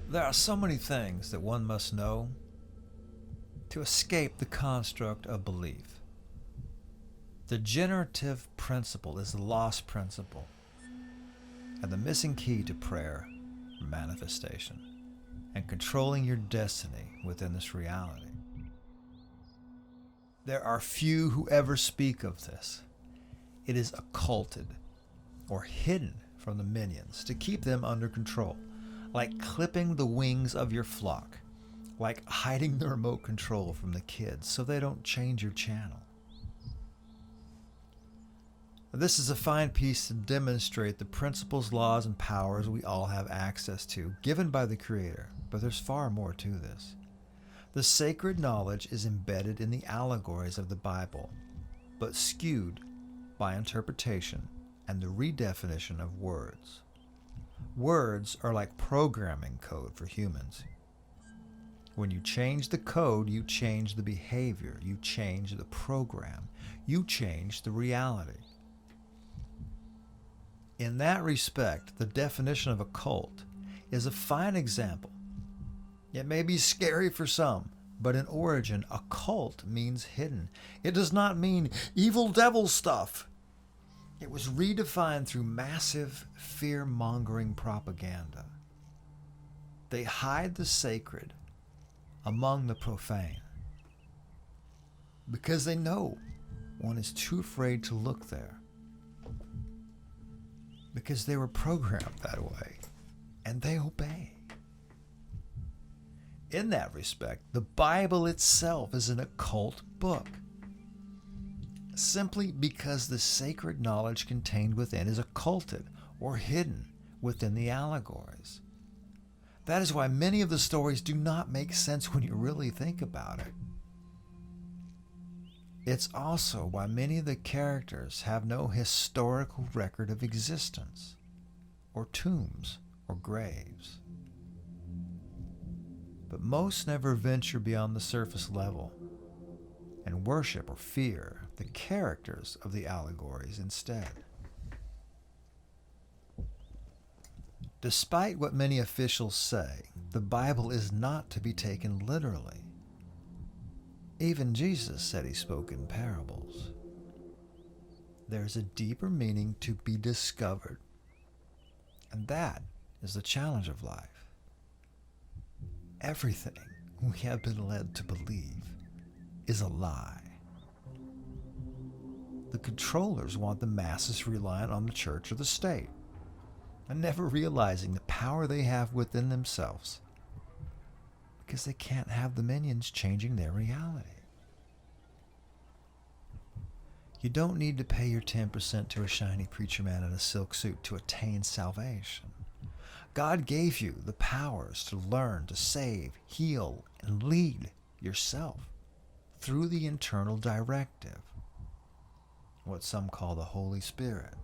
There are so many things that one must know to escape the construct of belief. The generative principle is the lost principle and the missing key to prayer, manifestation, and controlling your destiny within this reality. There are few who ever speak of this. It is occulted or hidden from the minions to keep them under control, like clipping the wings of your flock, like hiding the remote control from the kids so they don't change your channel. This is a fine piece to demonstrate the principles, laws, and powers we all have access to, given by the Creator, but there's far more to this. The sacred knowledge is embedded in the allegories of the Bible, but skewed by interpretation and the redefinition of words. Words are like programming code for humans. When you change the code, you change the behavior, you change the program, you change the reality. In that respect, the definition of a cult is a fine example. It may be scary for some, but in origin, a cult means hidden. It does not mean evil devil stuff. It was redefined through massive fear-mongering propaganda. They hide the sacred among the profane because they know one is too afraid to look there. Because they were programmed that way, and they obey. In that respect, the Bible itself is an occult book, simply because the sacred knowledge contained within is occulted or hidden within the allegories. That is why many of the stories do not make sense when you really think about it. It's also why many of the characters have no historical record of existence, or tombs, or graves. But most never venture beyond the surface level and worship or fear the characters of the allegories instead. Despite what many officials say, the Bible is not to be taken literally. Even Jesus said he spoke in parables. There is a deeper meaning to be discovered, and that is the challenge of life. Everything we have been led to believe is a lie. The controllers want the masses reliant on the church or the state, and never realizing the power they have within themselves, because they can't have the minions changing their reality. You don't need to pay your 10% to a shiny preacher man in a silk suit to attain salvation. God gave you the powers to learn, to save, heal, and lead yourself through the internal directive, what some call the Holy Spirit.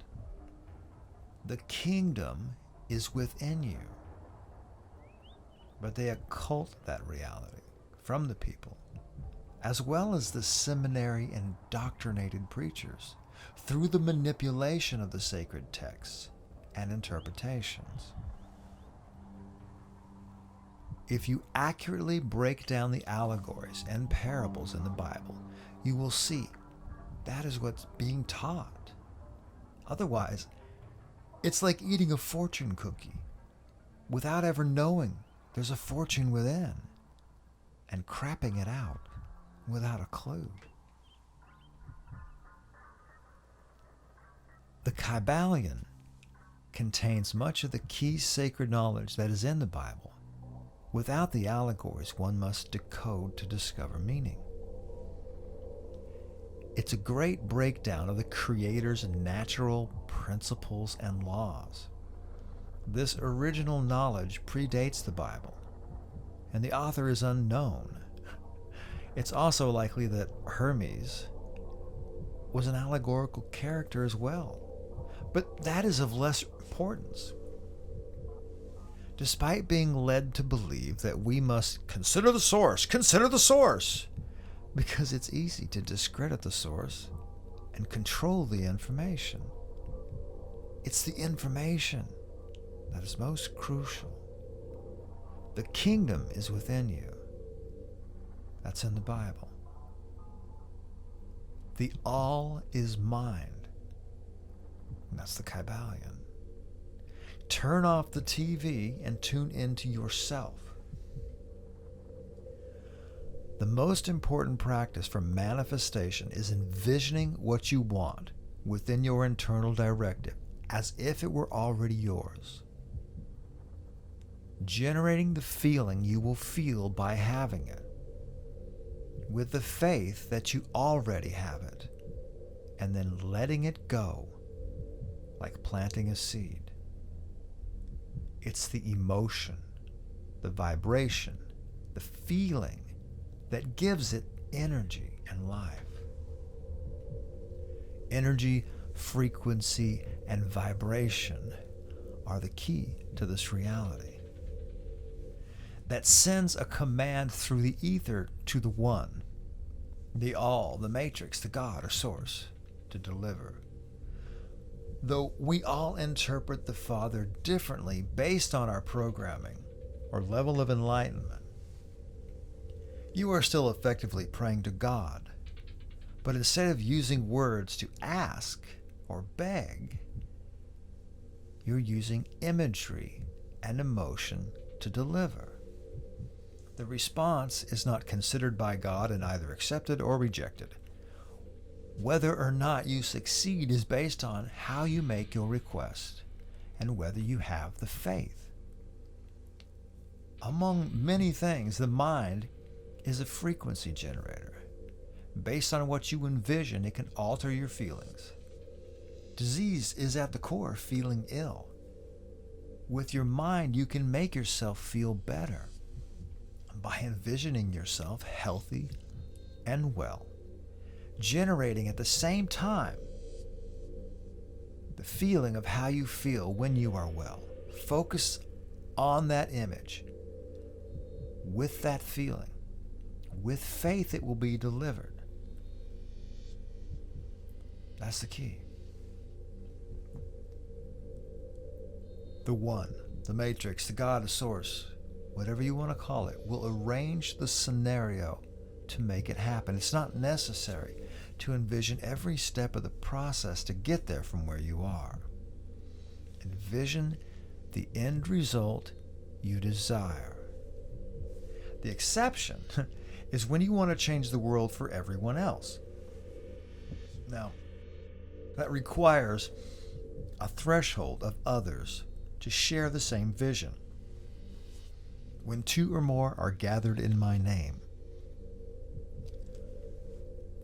The kingdom is within you, but they occult that reality from the people, as well as the seminary and indoctrinated preachers, through the manipulation of the sacred texts and interpretations. If you accurately break down the allegories and parables in the Bible, you will see that is what's being taught. Otherwise, it's like eating a fortune cookie without ever knowing there's a fortune within, and crapping it out without a clue. The Kybalion contains much of the key sacred knowledge that is in the Bible. Without the allegories, one must decode to discover meaning. It's a great breakdown of the Creator's natural principles and laws. This original knowledge predates the Bible, and the author is unknown. It's also likely that Hermes was an allegorical character as well, but that is of less importance. Despite being led to believe that we must consider the source, because it's easy to discredit the source and control the information. It's the information that is most crucial. The kingdom is within you. That's in the Bible. The all is mind. And that's the Kybalion. Turn off the TV and tune into yourself. The most important practice for manifestation is envisioning what you want within your internal directive as if it were already yours. Generating the feeling you will feel by having it, with the faith that you already have it, and then letting it go like planting a seed. It's the emotion, the vibration, the feeling that gives it energy and life. Energy, frequency, and vibration are the key to this reality that sends a command through the ether to the One, the All, the Matrix, the God or Source, to deliver. Though we all interpret the Father differently based on our programming or level of enlightenment, you are still effectively praying to God, but instead of using words to ask or beg, you're using imagery and emotion to deliver. The response is not considered by God and either accepted or rejected. Whether or not you succeed is based on how you make your request and whether you have the faith. Among many things, the mind is a frequency generator. Based on what you envision, it can alter your feelings. Disease is at the core feeling ill. With your mind, you can make yourself feel better by envisioning yourself healthy and well, generating at the same time the feeling of how you feel when you are well. Focus on that image with that feeling. With faith, it will be delivered. That's the key. The One, the Matrix, the God, the Source, whatever you want to call it, will arrange the scenario to make it happen. It's not necessary to envision every step of the process to get there from where you are. Envision the end result you desire. The exception is when you want to change the world for everyone else. Now, that requires a threshold of others to share the same vision. When two or more are gathered in my name.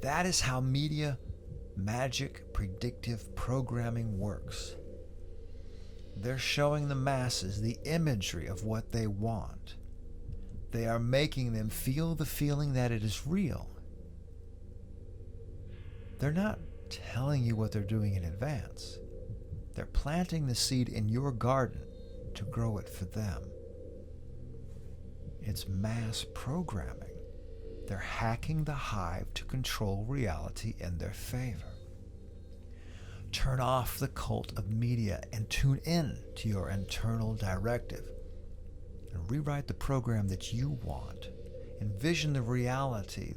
That is how media, magic, predictive programming works. They're showing the masses the imagery of what they want. They are making them feel the feeling that it is real. They're not telling you what they're doing in advance. They're planting the seed in your garden to grow it for them. It's mass programming. They're hacking the hive to control reality in their favor. Turn off the cult of media and tune in to your internal directive. And rewrite the program that you want. Envision the reality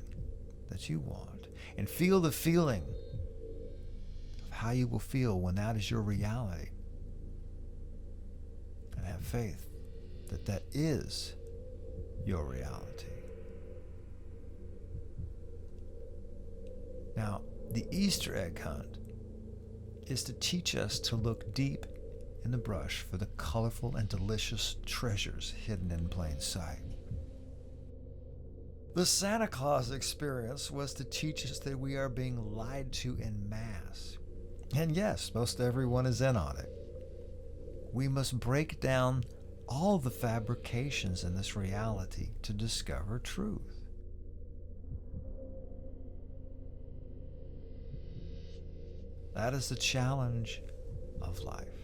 that you want. And feel the feeling of how you will feel when that is your reality. And have faith that that is your reality. Now, the Easter egg hunt is to teach us to look deep in the brush for the colorful and delicious treasures hidden in plain sight. The Santa Claus experience was to teach us that we are being lied to en masse. And yes, most everyone is in on it. We must break down all the fabrications in this reality to discover truth. That is the challenge of life.